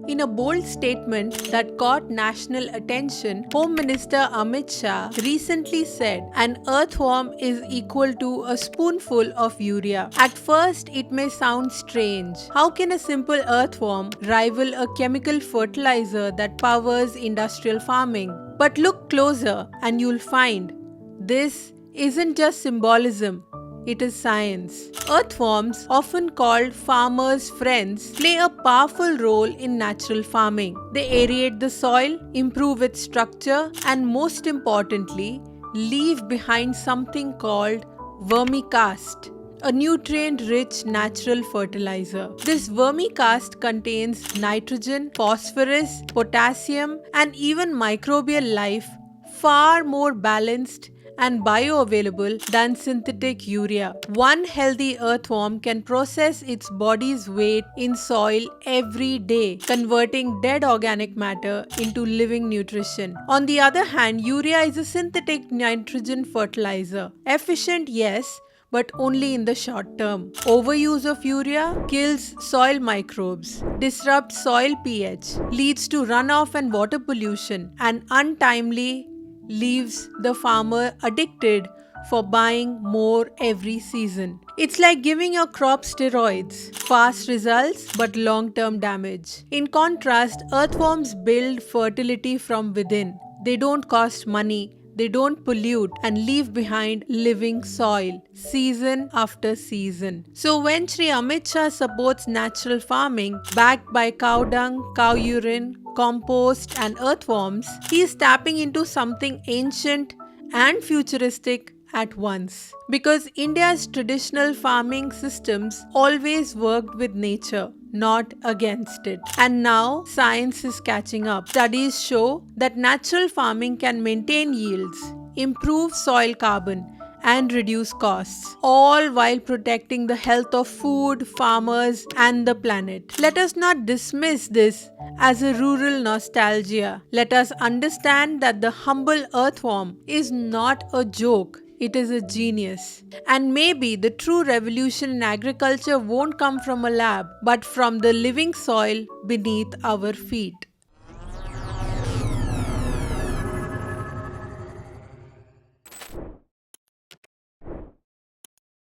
In a bold statement that caught national attention, Home Minister Amit Shah recently said an earthworm is equal to a spoonful of urea. At first, it may sound strange. How can a simple earthworm rival a chemical fertilizer that powers industrial farming? But look closer and you'll find this isn't just symbolism. It is science. Earthworms, often called farmers' friends, play a powerful role in natural farming. They aerate the soil, improve its structure, and most importantly, leave behind something called vermicast, a nutrient-rich natural fertilizer. This vermicast contains nitrogen, phosphorus, potassium, and even microbial life, far more balanced and bioavailable than synthetic urea. One healthy earthworm can process its body's weight in soil every day, converting dead organic matter into living nutrition. On the other hand, urea is a synthetic nitrogen fertilizer. Efficient, yes, but only in the short term. Overuse of urea kills soil microbes, disrupts soil pH, leads to runoff and water pollution, and untimely leaves the farmer addicted for buying more every season. It's like giving your crop steroids, fast results but long-term damage. In contrast, earthworms build fertility from within. They don't cost money, they don't pollute and leave behind living soil season after season. So when Shri Amit Shah supports natural farming backed by cow dung, cow urine, compost and earthworms, he is tapping into something ancient and futuristic at once. Because India's traditional farming systems always worked with nature, not against it. And now science is catching up. Studies show that natural farming can maintain yields, improve soil carbon, and reduce costs, all while protecting the health of food, farmers, and the planet. Let us not dismiss this as a rural nostalgia. Let us understand that the humble earthworm is not a joke. It is a genius. And maybe the true revolution in agriculture won't come from a lab, but from the living soil beneath our feet.